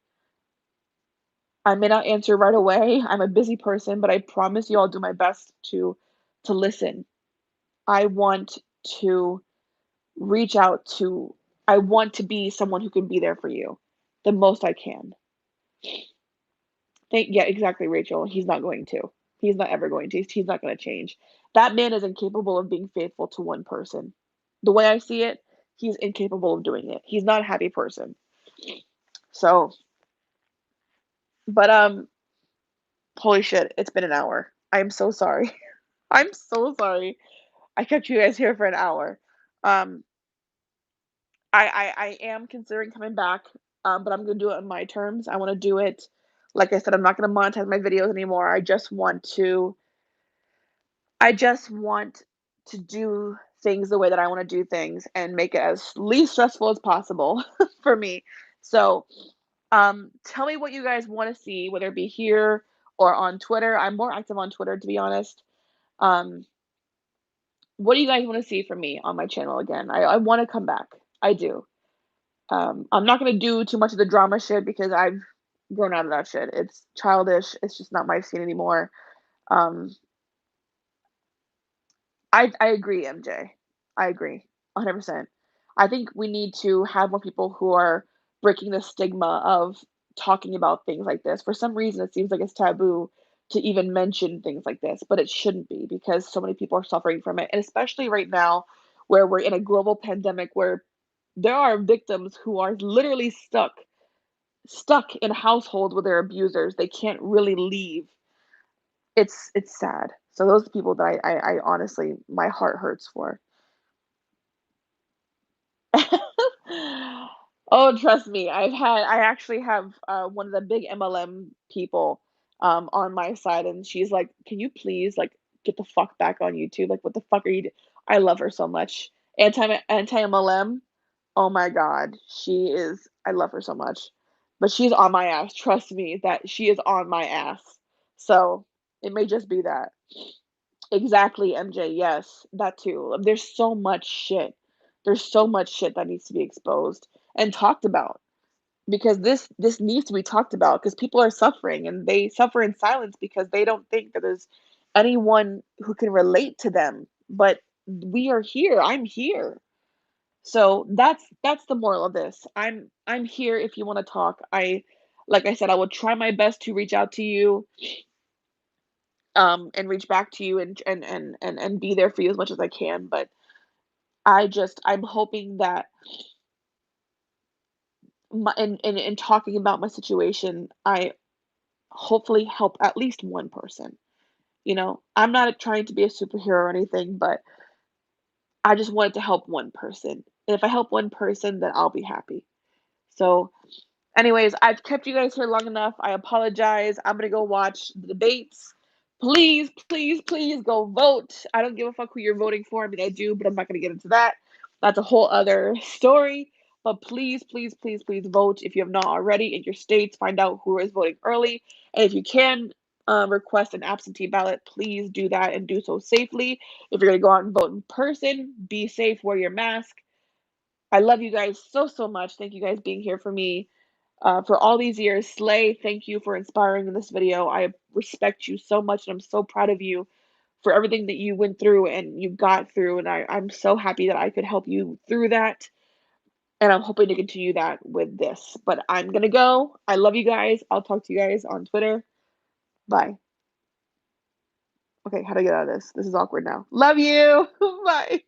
Speaker 1: I may not answer right away. I'm a busy person, but I promise you I'll do my best to listen. I want to reach out to I want to be someone who can be there for you the most I can. Yeah, exactly, Rachel. He's not going to. He's not ever going to. He's not going to change. That man is incapable of being faithful to one person. The way I see it, he's incapable of doing it. He's not a happy person. So, but holy shit, it's been an hour. I'm so sorry. I'm so sorry. I kept you guys here for an hour. Um, I am considering coming back, but I'm gonna do it on my terms. I want to do it. Like I said, I'm not gonna monetize my videos anymore. I just want to do things the way that I wanna do things and make it as least stressful as possible for me. So, tell me what you guys wanna see, whether it be here or on Twitter. I'm more active on Twitter, to be honest. Um, what do you guys wanna see from me on my channel again? I wanna come back. I do. I'm not gonna do too much of the drama shit because I've grown out of that shit. It's childish. It's just not my scene anymore. Um, I agree, MJ. I agree, 100%. I think we need to have more people who are breaking the stigma of talking about things like this. For some reason, it seems like it's taboo to even mention things like this, but it shouldn't be because so many people are suffering from it. And especially right now, where we're in a global pandemic where there are victims who are literally stuck in households with their abusers. They can't really leave. It's sad. So those are the people that I honestly my heart hurts for. Oh, trust me, I actually have, one of the big MLM people, on my side, and she's like, "Can you please, like, get the fuck back on YouTube? Like, what the fuck are you do" I love her so much. Anti-MLM, oh my god, she is I love her so much. But she's on my ass, trust me that she is on my ass. So, it may just be that. Exactly, MJ, yes, that too. There's so much shit. There's so much shit that needs to be exposed and talked about because this needs to be talked about because people are suffering and they suffer in silence because they don't think that there's anyone who can relate to them. But we are here. I'm here. So that's the moral of this. I'm here if you want to talk. Like I said, I will try my best to reach out to you and reach back to you and be there for you as much as I can. But I'm hoping that in talking about my situation, I hopefully help at least one person. You know, I'm not trying to be a superhero or anything, but I just wanted to help one person. And if I help one person, then I'll be happy. So anyways, I've kept you guys here long enough. I apologize. I'm gonna go watch the debates. Please, please, please go vote. I don't give a fuck who you're voting for. I mean, I do, but I'm not gonna get into that. That's a whole other story. But please, please, please, please vote if you have not already in your states. Find out who is voting early, and if you can request an absentee ballot, please do that and do so safely. If you're gonna go out and vote in person, be safe. Wear your mask. I love you guys so so much. Thank you guys being here for me for all these years. Slay, thank you for inspiring in this video. I respect you so much, and I'm so proud of you for everything that you went through and you got through. And I'm so happy that I could help you through that. And I'm hoping to continue that with this. But I'm going to go. I love you guys. I'll talk to you guys on Twitter. Bye. Okay, how do I get out of this? This is awkward now. Love you. Bye.